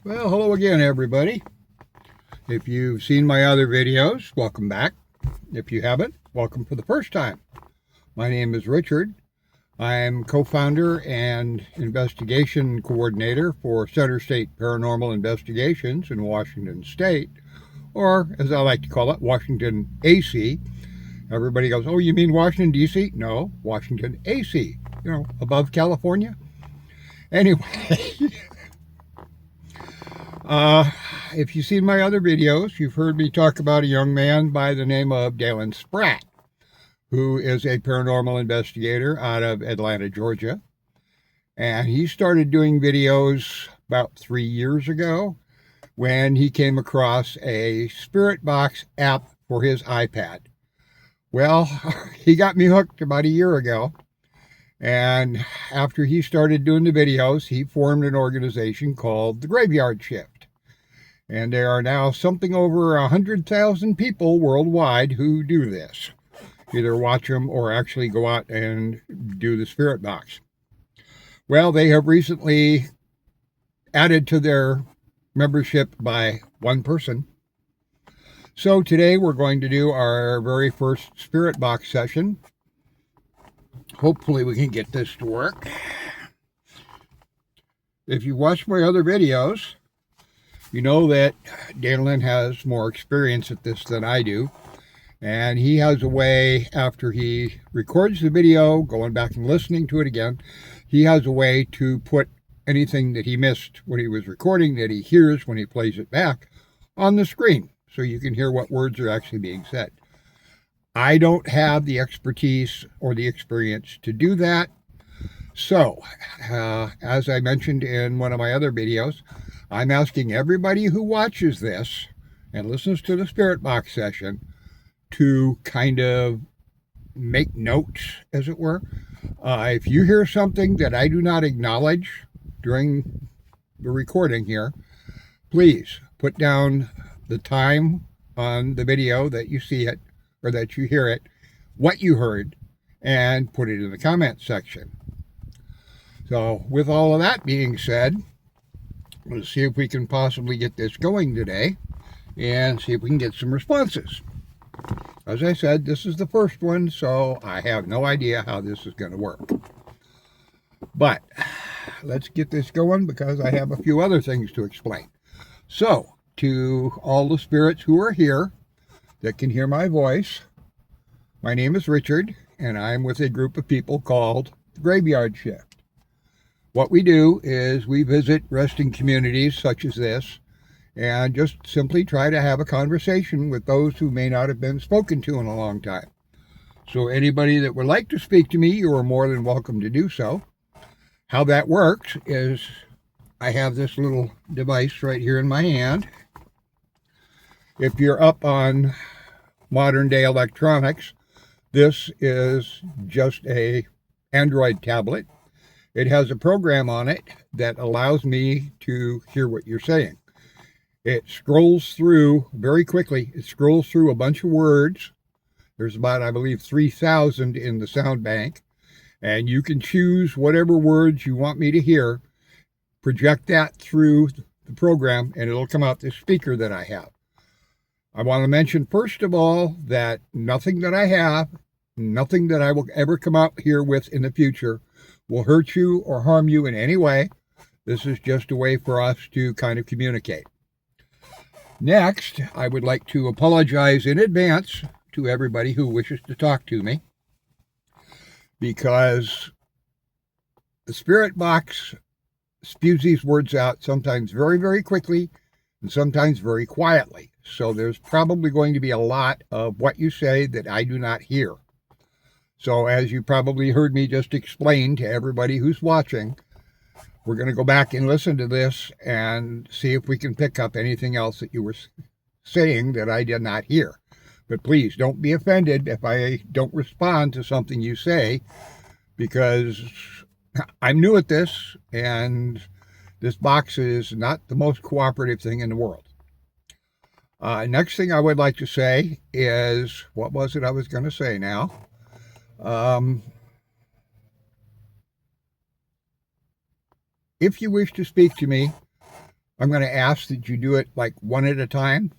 Well, hello again, everybody. If you've seen my other videos, welcome back. If you haven't, welcome for the first time. My name is Richard. I'm co-founder and investigation coordinator for Center State Paranormal Investigations in Washington State, or as I like to call it, Washington AC. Everybody goes, oh, you mean Washington, D.C.? No, Washington AC, above California. Anyway, if you've seen my other videos, you've heard me talk about a young man by the name of Dalen Spratt, who is a paranormal investigator out of Atlanta, Georgia. And he started doing videos about 3 years ago when he came across a Spirit Box app for his iPad. Well, he got me hooked about a year ago. And after he started doing the videos, he formed an organization called the Graveyard Shift. And there are now something over 100,000 people worldwide who do this. Either watch them or actually go out and do the Spirit Box. Well, they have recently added to their membership by one person. So today we're going to do our very first Spirit Box session. Hopefully we can get this to work. If you watch my other videos, you know that Dalen has more experience at this than I do. And he has a way, after he records the video, going back and listening to it again, he has a way to put anything that he missed when he was recording that he hears when he plays it back on the screen, so you can hear what words are actually being said. I don't have the expertise or the experience to do that. So, as I mentioned in one of my other videos, I'm asking everybody who watches this and listens to the Spirit Box session to kind of make notes, as it were. If you hear something that I do not acknowledge during the recording here, please put down the time on the video that you see it, or that you hear it, what you heard, and put it in the comment section. So with all of that being said, let's see if we can possibly get this going today and see if we can get some responses. As I said, this is the first one, so I have no idea how this is going to work. But let's get this going because I have a few other things to explain. So, to all the spirits who are here that can hear my voice, my name is Richard, and I'm with a group of people called the Graveyard Shift. What we do is we visit resting communities such as this and just simply try to have a conversation with those who may not have been spoken to in a long time. So anybody that would like to speak to me, you are more than welcome to do so. How that works is I have this little device right here in my hand. If you're up on modern day electronics, this is just a Android tablet. It has a program on it that allows me to hear what you're saying. It scrolls through very quickly. It scrolls through a bunch of words. There's about, I believe, 3,000 in the sound bank. And you can choose whatever words you want me to hear, project that through the program, and it'll come out the speaker that I have. I want to mention, first of all, that nothing that I have, nothing that I will ever come out here with in the future will hurt you or harm you in any way. This is just a way for us to kind of communicate. Next, I would like to apologize in advance to everybody who wishes to talk to me, because the Spirit Box spews these words out sometimes very, very quickly and sometimes very quietly. So there's probably going to be a lot of what you say that I do not hear. So as you probably heard me just explain to everybody who's watching, we're going to go back and listen to this and see if we can pick up anything else that you were saying that I did not hear. But please don't be offended if I don't respond to something you say, because I'm new at this and this box is not the most cooperative thing in the world. Next thing I would like to say is, what was it I was going to say now? If you wish to speak to me, I'm going to ask that you do it like one at a time.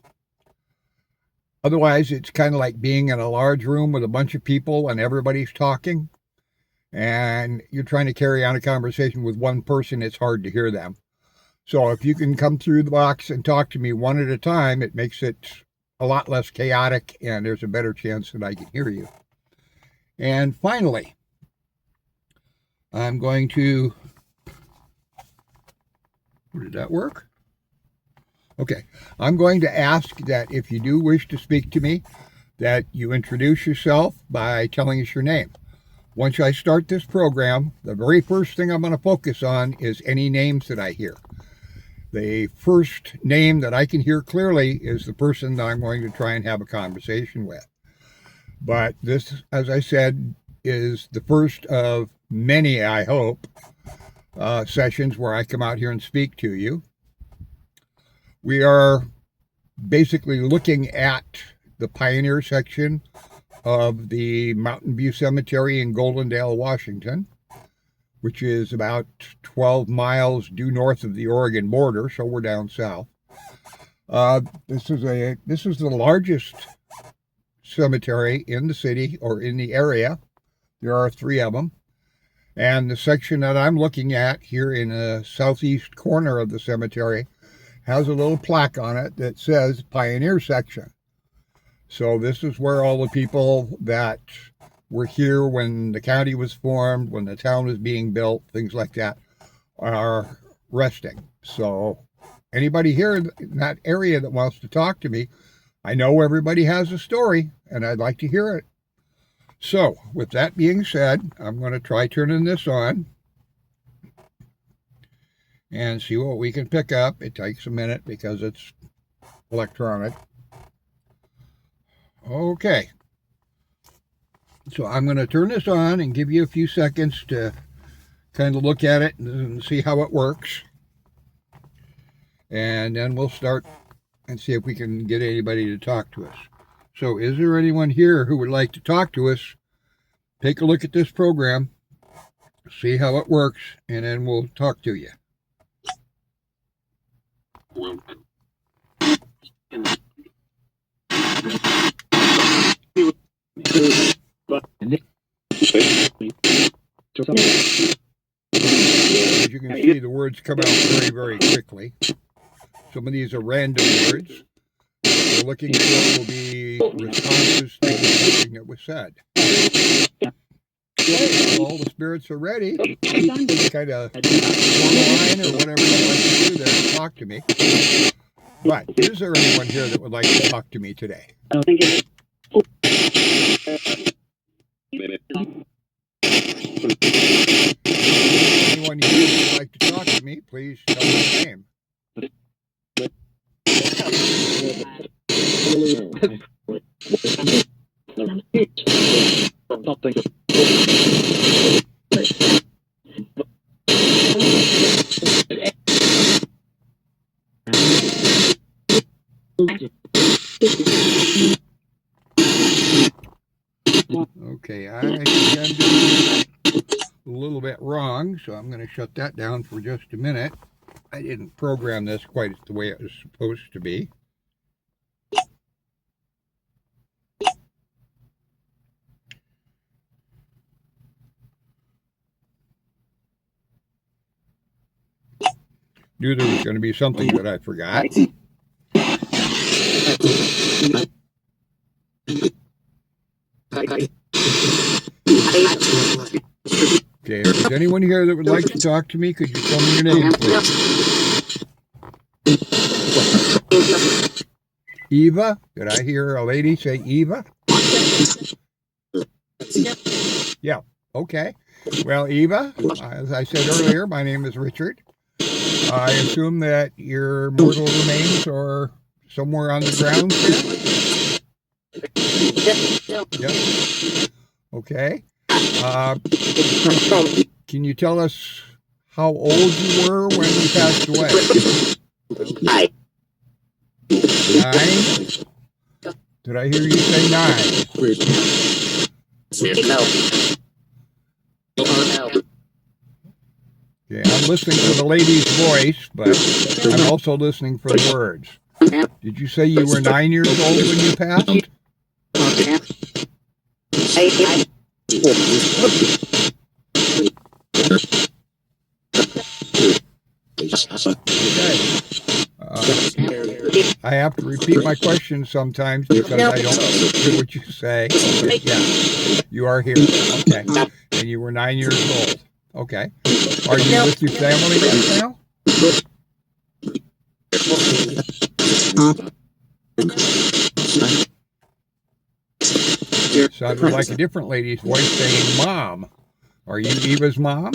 Otherwise, it's kind of like being in a large room with a bunch of people and everybody's talking, and you're trying to carry on a conversation with one person. It's hard to hear them. So if you can come through the box and talk to me one at a time, it makes it a lot less chaotic, and there's a better chance that I can hear you. And finally, I'm going to... Did that work? Okay. I'm going to ask that if you do wish to speak to me, that you introduce yourself by telling us your name. Once I start this program, the very first thing I'm going to focus on is any names that I hear. The first name that I can hear clearly is the person that I'm going to try and have a conversation with. But this, as I said, is the first of many, I hope, sessions where I come out here and speak to you. We are basically looking at the Pioneer section of the Mountain View Cemetery in Goldendale, Washington, which is about 12 miles due north of the Oregon border, so we're down south. This is the largest cemetery in the city or in the area. There are 3 of them. And the section that I'm looking at here in the southeast corner of the cemetery has a little plaque on it that says Pioneer Section. So this is where all the people that were here when the county was formed, when the town was being built, things like that, are resting. So anybody here in that area that wants to talk to me, I know everybody has a story, and I'd like to hear it. So with that being said, I'm going to try turning this on and see what we can pick up. It takes a minute because it's electronic. Okay. So I'm going to turn this on and give you a few seconds to kind of look at it and see how it works. And then we'll start and see if we can get anybody to talk to us. So is there anyone here who would like to talk to us? Take a look at this program, see how it works, and then we'll talk to you. As you can see, the words come out very, very quickly. Some of these are random words. What we're looking for will be responses to something that was said. All the spirits are ready. Kind of form a line or whatever you'd like to do there to talk to me. But is there anyone here that would like to talk to me today? I don't think it's... Anyone here that would like to talk to me, please tell me your name. Okay, I think I'm doing a little bit wrong, so I'm going to shut that down for just a minute. I didn't program this quite the way it was supposed to be. Knew there was going to be something that I forgot. Okay, if there's anyone here that would like to talk to me, could you tell me your name, please? Eva? Did I hear a lady say Eva? Yeah, okay. Well, Eva, as I said earlier, my name is Richard. I assume that your mortal remains are somewhere on the ground here? Yep. Okay. Can you tell us how old you were when you passed away? 9? Did I hear you say 9? No. Okay, I'm listening for the lady's voice, but I'm also listening for the words. Did you say you were 9 years old when you passed? Okay. I have to repeat my question sometimes because I don't hear what you say. Okay, yeah, you are here. Okay, and you were 9 years old. Okay. Are you with your family right now? Sounded like a different lady's voice saying mom. Are you Eva's mom?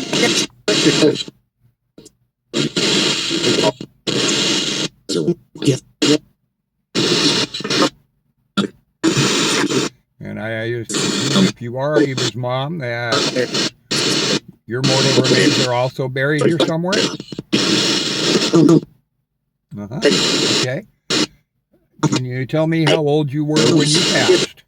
And I assume if you are Eva's mom, that your mortal remains are also buried here somewhere? Okay. Can you tell me how old you were when you passed?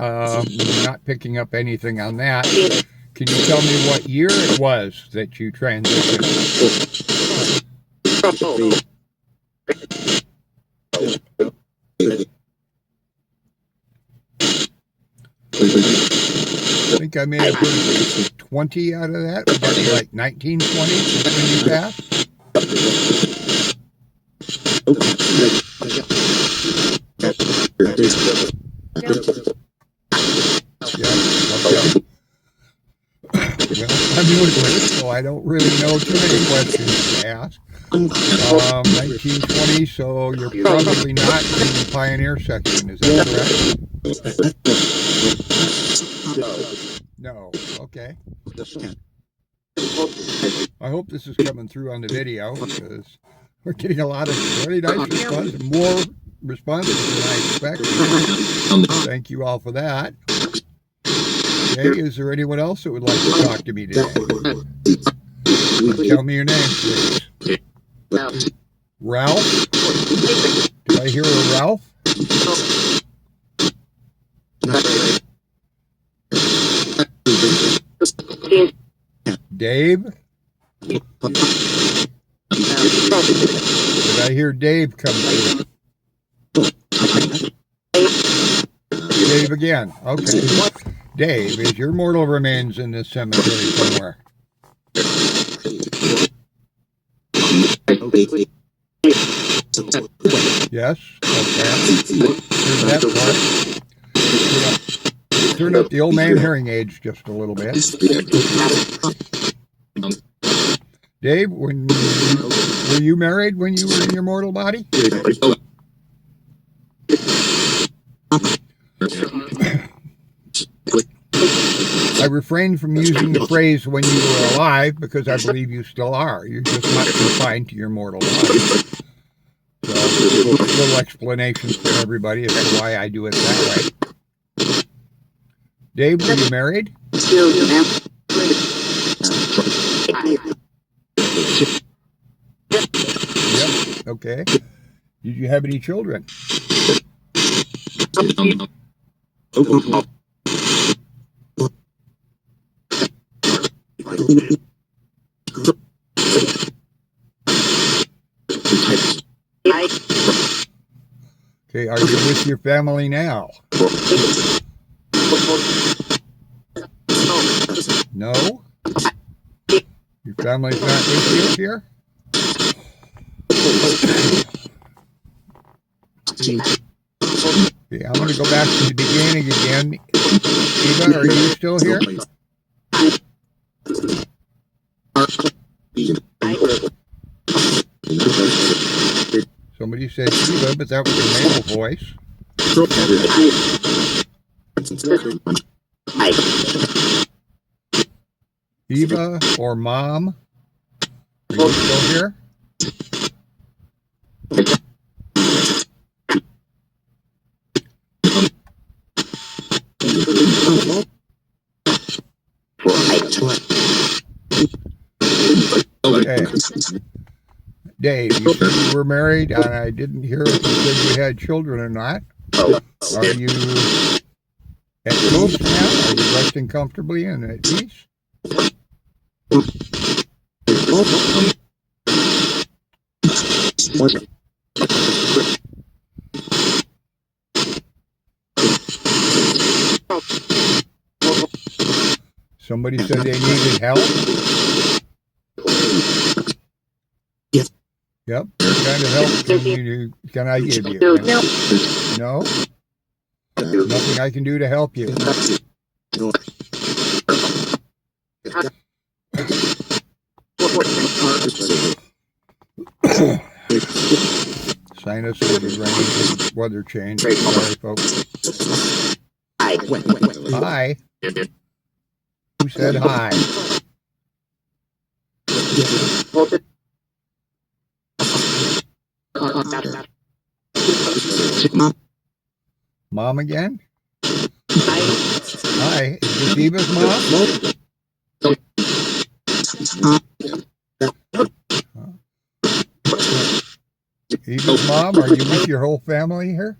Okay, not picking up anything on that. Can you tell me what year it was that you transitioned? I think I may have heard 20 out of that. Would that be like 1920 when you passed? Well, I'm new at this, so I don't really know too many questions to ask. 1920, so you're probably not in the Pioneer section, is that correct? No. Okay. I hope this is coming through on the video because we're getting a lot of very nice responses, more responses than I expected. Thank you all for that. Okay, is there anyone else that would like to talk to me today? Tell me your name, please. Ralph? Did I hear a Ralph? Dave? Did I hear Dave come through? Dave again. Okay. Dave, is your mortal remains in this cemetery somewhere? Yes? Okay. Here's that part. Turn up the old man hearing aids just a little bit. Dave, were you married when you were in your mortal body? I refrained from using the phrase when you were alive because I believe you still are. You're just not confined to your mortal body. So, a little explanation for everybody as to why I do it that way. Dave, were you married? Yep, okay. Did you have any children? Okay, are you with your family now? No? Your family's not with you here? Okay, I'm going to go back to the beginning again. Eva, are you still here? Somebody said Eva, but that was a male voice. Eva or Mom? Are you still here? Okay. Dave, you said you were married, and I didn't hear if you said you had children or not. Are you at coast now? Are you resting comfortably and at peace? Somebody said they needed help? Yep. What kind of help can I give you? No? Nothing I can do to help you. Sinus and rain, weather change. Sorry, folks. Hi. Who said hi? Mom again? Hi. Is this Eva's mom? Eva's mom, are you with your whole family here?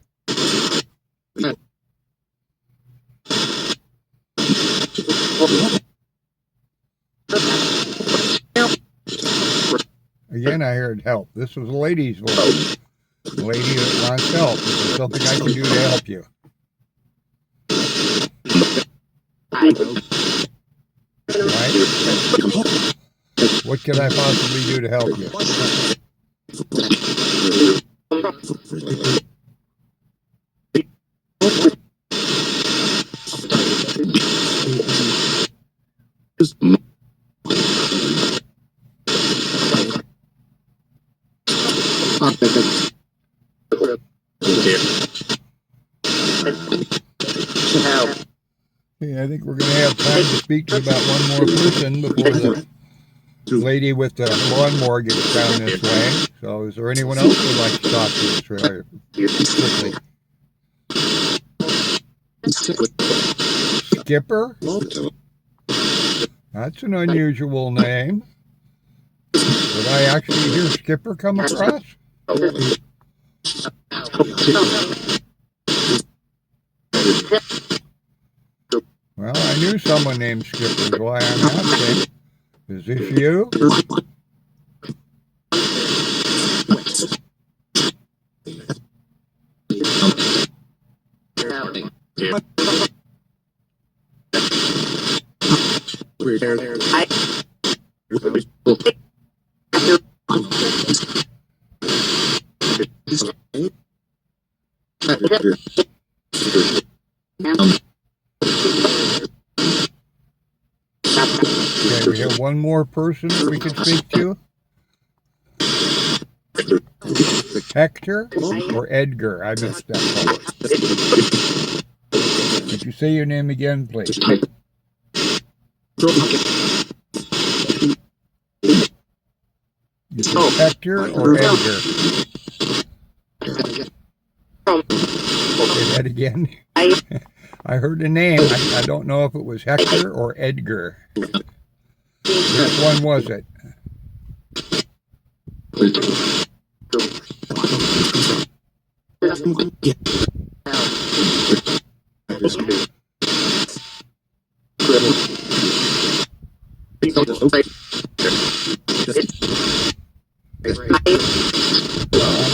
Again, I heard help. This was a lady's voice. A lady that wants help. Is there something I can do to help you? Right? What can I possibly do to help you? Okay, I think we're going to have time to speak to about one more person before the lady with the lawnmower gets down this way. So is there anyone else who would like to talk to us quickly? Skipper? That's an unusual name. Would I actually hear Skipper come across? Well, I knew someone named Skipper, is why I'm asking. Is this you? Okay, we have one more person that we can speak to. Hector or Edgar? I missed that part. Could you say your name again, please? Is it Hector or Edgar? Say that again. I heard a name. I don't know if it was Hector or Edgar. Which one was it? I'm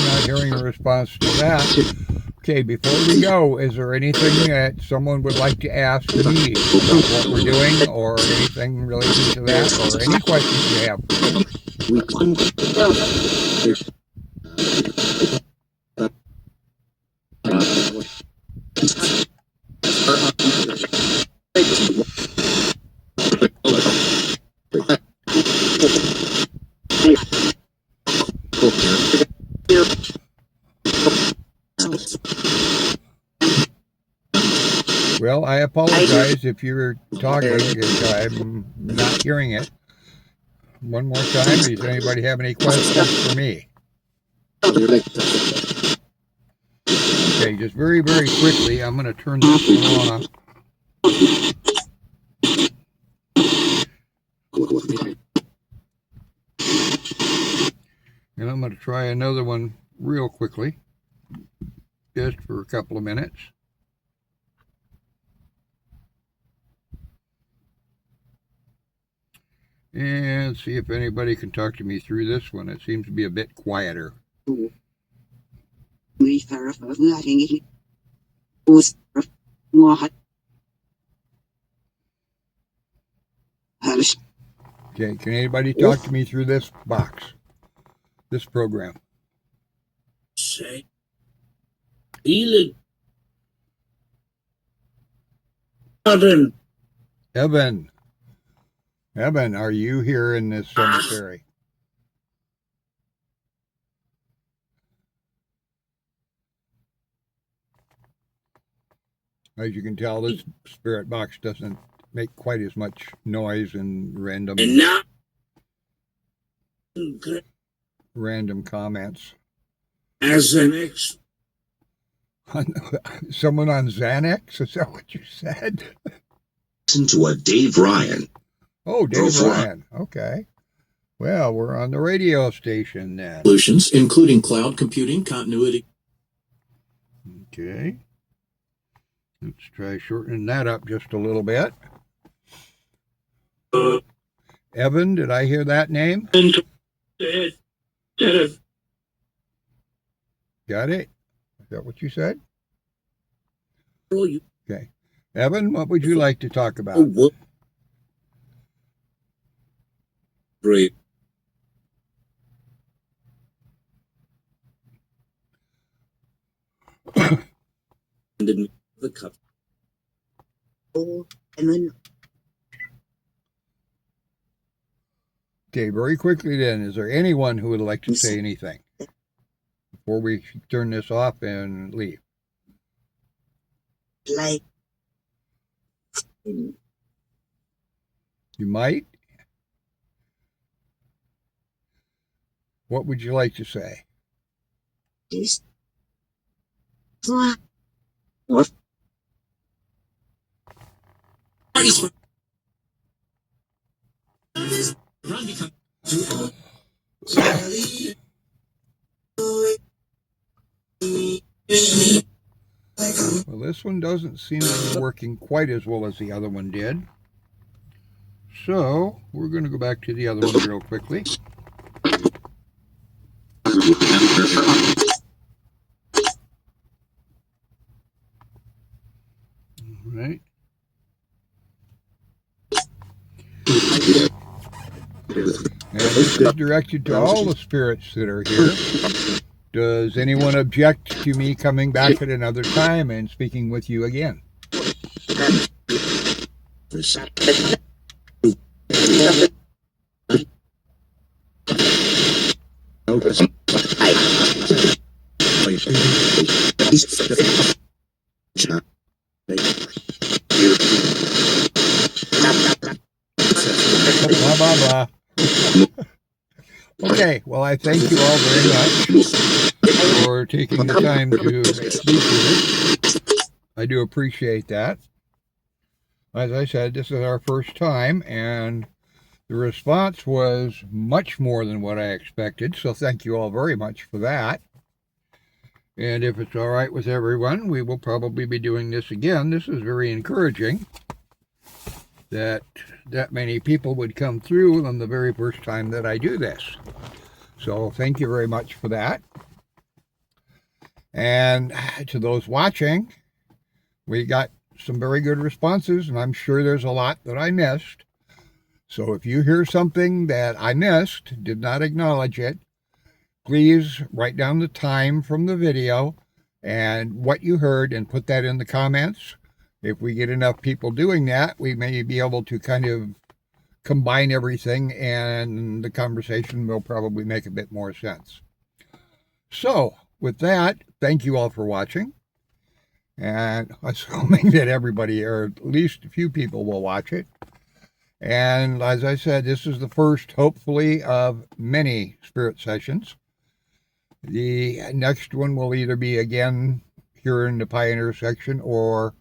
not hearing a response to that. Okay, before we go, is there anything that someone would like to ask me about what we're doing, or anything related to that, or any questions you have? Well, I apologize if you're talking, because I'm not hearing it. One more time, does anybody have any questions for me? Okay, just very, very quickly, I'm going to turn this one off. And I'm going to try another one real quickly, just for a couple of minutes. And see if anybody can talk to me through this one. It seems to be a bit quieter. Okay, can anybody talk to me through this box, this program? Say, Evan, are you here in this cemetery? As you can tell, this spirit box doesn't make quite as much noise and random comments. As an ex, Someone on Xanax? Is that what you said? listen to a Dave Ryan. Oh, Dave Ryan. Okay. Well, we're on the radio station then. Solutions, including cloud computing, continuity. Okay. Let's try shortening that up just a little bit. Evan, did I hear that name? Got it? Is that what you said? Okay. Evan, what would you like to talk about? Great. The cup. Okay, very quickly then, is there anyone who would like to say anything before we turn this off and leave? Like, you might? What would you like to say? this. What? Well, this one doesn't seem to be working quite as well as the other one did. So, we're going to go back to the other one real quickly. All right. And this is directed to all the spirits that are here. Does anyone object to me coming back at another time and speaking with you again? Blah, blah, blah. Okay, well, I thank you all very much for taking the time to speak with us. I do appreciate that. As I said, this is our first time, and the response was much more than what I expected, so thank you all very much for that. And if it's all right with everyone, we will probably be doing this again. This is very encouraging that many people would come through on the very first time that I do this. So thank you very much for that. And to those watching, we got some very good responses, and I'm sure there's a lot that I missed. So if you hear something that I missed, did not acknowledge it, please write down the time from the video and what you heard and put that in the comments. If we get enough people doing that, we may be able to kind of combine everything, and the conversation will probably make a bit more sense. So, with that, thank you all for watching. And assuming that everybody, or at least a few people, will watch it. And as I said, this is the first, hopefully, of many spirit sessions. The next one will either be again here in the Pioneer section, or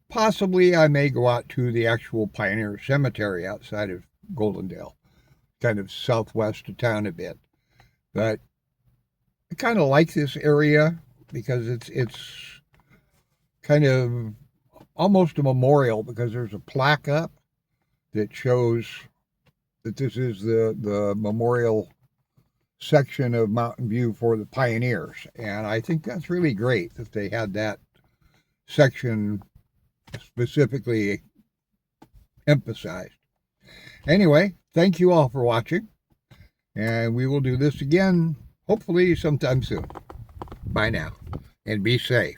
possibly I may go out to the actual Pioneer Cemetery outside of Goldendale, kind of southwest of town a bit. But I kind of like this area because it's kind of almost a memorial, because there's a plaque up that shows that this is the memorial section of Mountain View for the pioneers. And I think that's really great that they had that section specifically emphasized. Anyway, thank you all for watching, and we will do this again hopefully sometime soon. Bye now, and be safe.